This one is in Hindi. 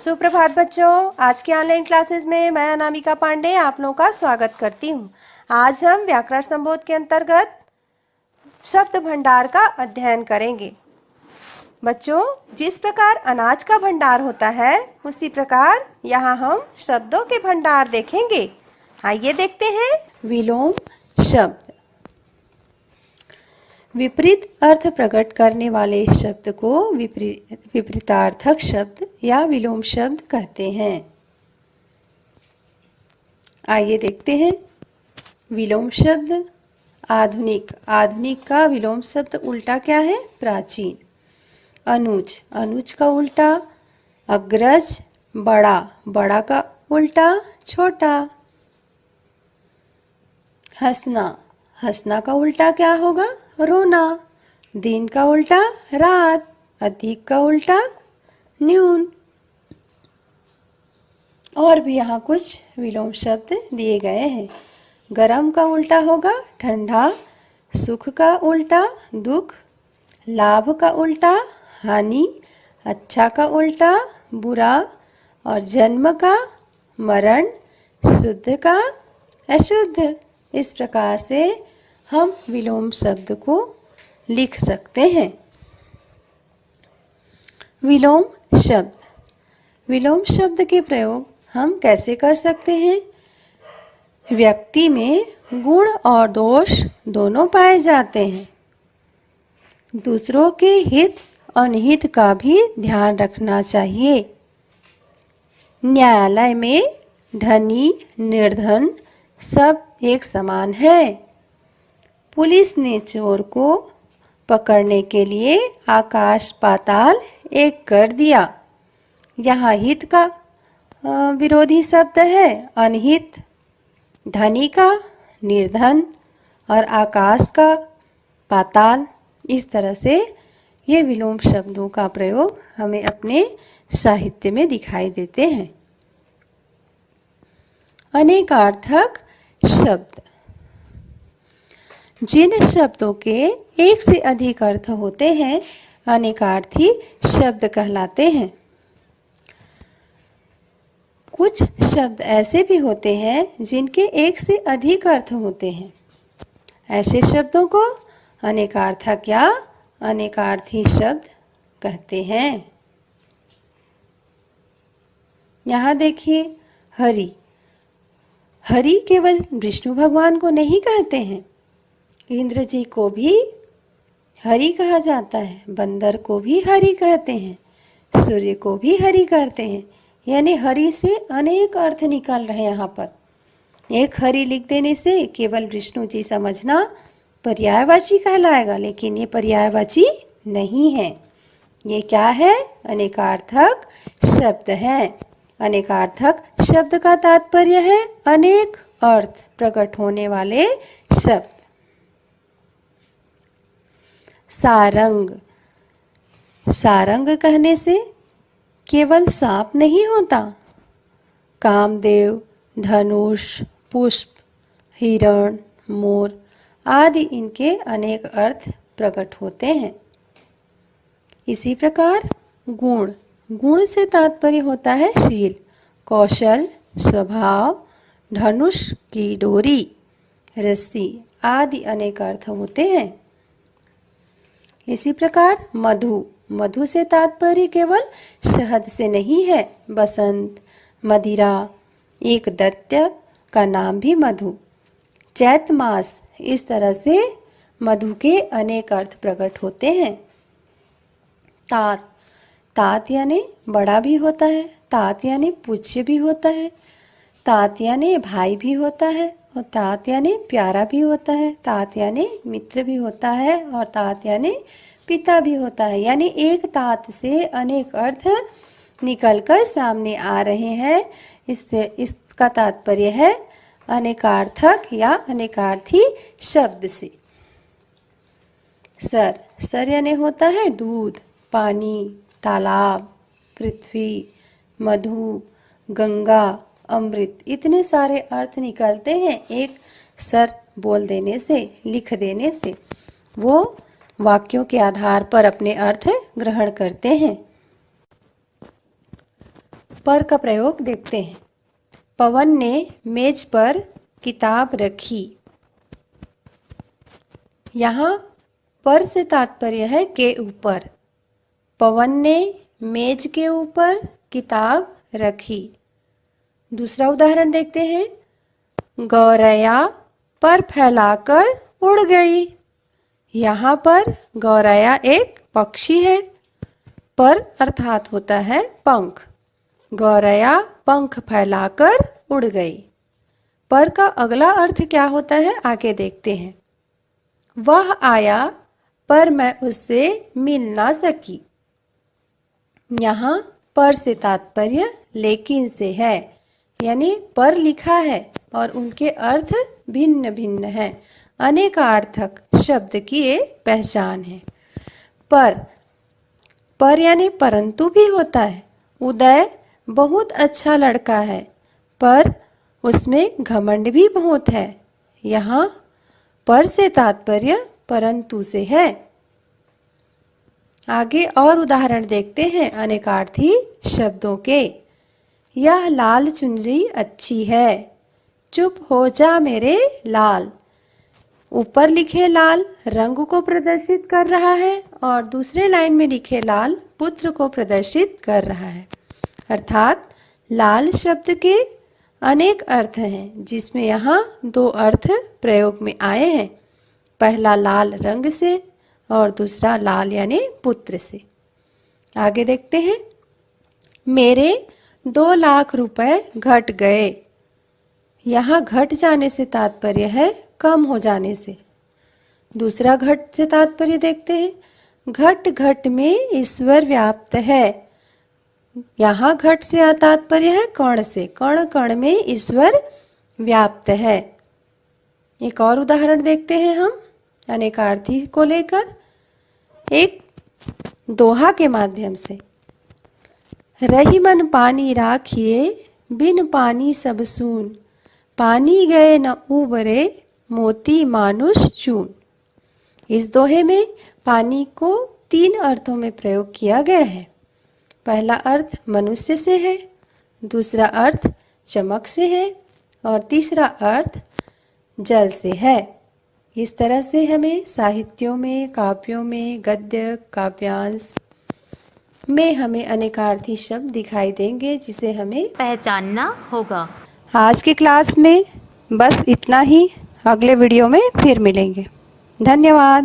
सुप्रभात बच्चों। आज के ऑनलाइन क्लासेस में मैं अनामिका पांडे आप लोगों का स्वागत करती हूँ। आज हम व्याकरण संबोध के अंतर्गत शब्द भंडार का अध्ययन करेंगे। बच्चों, जिस प्रकार अनाज का भंडार होता है उसी प्रकार यहाँ हम शब्दों के भंडार देखेंगे। आइए देखते हैं। विलोम शब्द विपरीत अर्थ प्रकट करने वाले शब्द को विपरीतार्थक शब्द या विलोम शब्द कहते हैं। आइए देखते हैं। विलोम शब्द आधुनिक। आधुनिक का विलोम शब्द उल्टा क्या है? प्राचीन। अनुज। अनुज का उल्टा अग्रज। बड़ा। बड़ा का उल्टा छोटा। हंसना। हंसना का उल्टा क्या होगा? रोना। दिन का उल्टा रात। अधिक का उल्टा न्यून। और भी यहाँ कुछ विलोम शब्द दिए गए हैं। गरम का उल्टा होगा ठंडा। सुख का उल्टा दुख। लाभ का उल्टा हानि। अच्छा का उल्टा बुरा। और जन्म का मरण। शुद्ध का अशुद्ध। इस प्रकार से हम विलोम शब्द को लिख सकते हैं। विलोम शब्द। विलोम शब्द के प्रयोग हम कैसे कर सकते हैं? व्यक्ति में गुण और दोष दोनों पाए जाते हैं। दूसरों के हित अनहित का भी ध्यान रखना चाहिए। न्यायालय में धनी निर्धन सब एक समान है। पुलिस ने चोर को पकड़ने के लिए आकाश पाताल एक कर दिया। यहाँ हित का विरोधी शब्द है अनहित। धनी का निर्धन और आकाश का पाताल। इस तरह से ये विलोम शब्दों का प्रयोग हमें अपने साहित्य में दिखाई देते हैं। अनेकार्थक शब्द। जिन शब्दों के एक से अधिक अर्थ होते हैं अनेकार्थी शब्द कहलाते हैं। कुछ शब्द ऐसे भी होते हैं जिनके एक से अधिक अर्थ होते हैं। ऐसे शब्दों को अनेकार्थक या अनेकार्थी शब्द कहते हैं। यहाँ देखिए हरि। हरि केवल विष्णु भगवान को नहीं कहते हैं, इंद्र जी को भी हरि कहा जाता है। बंदर को भी हरि कहते हैं। सूर्य को भी हरि कहते हैं। यानी हरि से अनेक अर्थ निकल रहे हैं। यहाँ पर एक हरि लिख देने से केवल विष्णु जी समझना पर्यायवाची कहलाएगा, लेकिन ये पर्यायवाची नहीं है। ये क्या है? अनेकार्थक शब्द है। अनेकार्थक शब्द का तात्पर्य है अनेक अर्थ प्रकट होने वाले शब्द। सारंग। सारंग कहने से केवल सांप नहीं होता। कामदेव, धनुष, पुष्प, हिरण, मोर आदि इनके अनेक अर्थ प्रकट होते हैं। इसी प्रकार गुण। गुण से तात्पर्य होता है शील, कौशल, स्वभाव। धनुष की डोरी, रस्सी आदि अनेक अर्थ होते हैं। इसी प्रकार मधु। मधु से तात्पर्य केवल शहद से नहीं है। बसंत, मदिरा, एक दैत्य का नाम भी मधु। चैत मास। इस तरह से मधु के अनेक अर्थ प्रकट होते हैं। तात। तात यानी बड़ा भी होता है। तात यानी पूज्य भी होता है। तात यानी भाई भी होता है। और तात यानी प्यारा भी होता है। तात यानी मित्र भी होता है। और तात यानी पिता भी होता है। यानी एक तात से अनेक अर्थ निकलकर सामने आ रहे हैं। इसका तात्पर्य है अनेकार्थक या अनेकार्थी शब्द से। सर। सर यानी होता है दूध, पानी, तालाब, पृथ्वी, मधु, गंगा, अमृत। इतने सारे अर्थ निकलते हैं एक सर बोल देने से, लिख देने से। वो वाक्यों के आधार पर अपने अर्थ ग्रहण करते हैं। पर का प्रयोग देखते हैं। पवन ने मेज पर किताब रखी। यहाँ पर से तात्पर्य है के ऊपर। पवन ने मेज के ऊपर किताब रखी। दूसरा उदाहरण देखते हैं। गौरैया पर फैलाकर उड़ गई। यहाँ पर गौरैया एक पक्षी है। पर अर्थात होता है पंख। गौरैया पंख फैलाकर उड़ गई। पर का अगला अर्थ क्या होता है, आगे देखते हैं। वह आया पर मैं उससे मिल ना सकी। यहाँ पर से तात्पर्य लेकिन से है, यानी पर लिखा है और उनके अर्थ भिन्न भिन्न हैं। अनेकार्थक शब्द की ये पहचान है। पर यानी परंतु भी होता है। उदय बहुत अच्छा लड़का है, पर उसमें घमंड भी बहुत है। यहाँ पर से तात्पर्य परंतु से है। आगे और उदाहरण देखते हैं अनेकार्थी शब्दों के। यह लाल चुनरी अच्छी है, चुप हो जा मेरे लाल। ऊपर लिखे लाल रंग को प्रदर्शित कर रहा है और दूसरे लाइन में लिखे लाल पुत्र को प्रदर्शित कर रहा है। अर्थात लाल शब्द के अनेक अर्थ हैं, जिसमें यहाँ दो अर्थ प्रयोग में आए हैं। पहला लाल रंग से और दूसरा लाल यानी पुत्र से। आगे देखते हैं। मेरे 2 लाख रुपए घट गए। यहाँ घट जाने से तात्पर्य है कम हो जाने से। दूसरा घट से तात्पर्य देखते हैं। घट घट में ईश्वर व्याप्त है। यहाँ घट से तात्पर्य है कण से। कण कण में ईश्वर व्याप्त है। एक और उदाहरण देखते हैं हम अनेकार्थी को लेकर, एक दोहा के माध्यम से। रही मन पानी राखिए, बिन पानी सब सून। पानी गए न उबरे, मोती मानुष चून। इस दोहे में पानी को 3 अर्थों में प्रयोग किया गया है। पहला अर्थ मनुष्य से है, दूसरा अर्थ चमक से है और तीसरा अर्थ जल से है। इस तरह से हमें साहित्यों में, काव्यों में, गद्य काव्यांश में हमें अनेकार्थी शब्द दिखाई देंगे, जिसे हमें पहचानना होगा। आज की क्लास में बस इतना ही। अगले वीडियो में फिर मिलेंगे। धन्यवाद।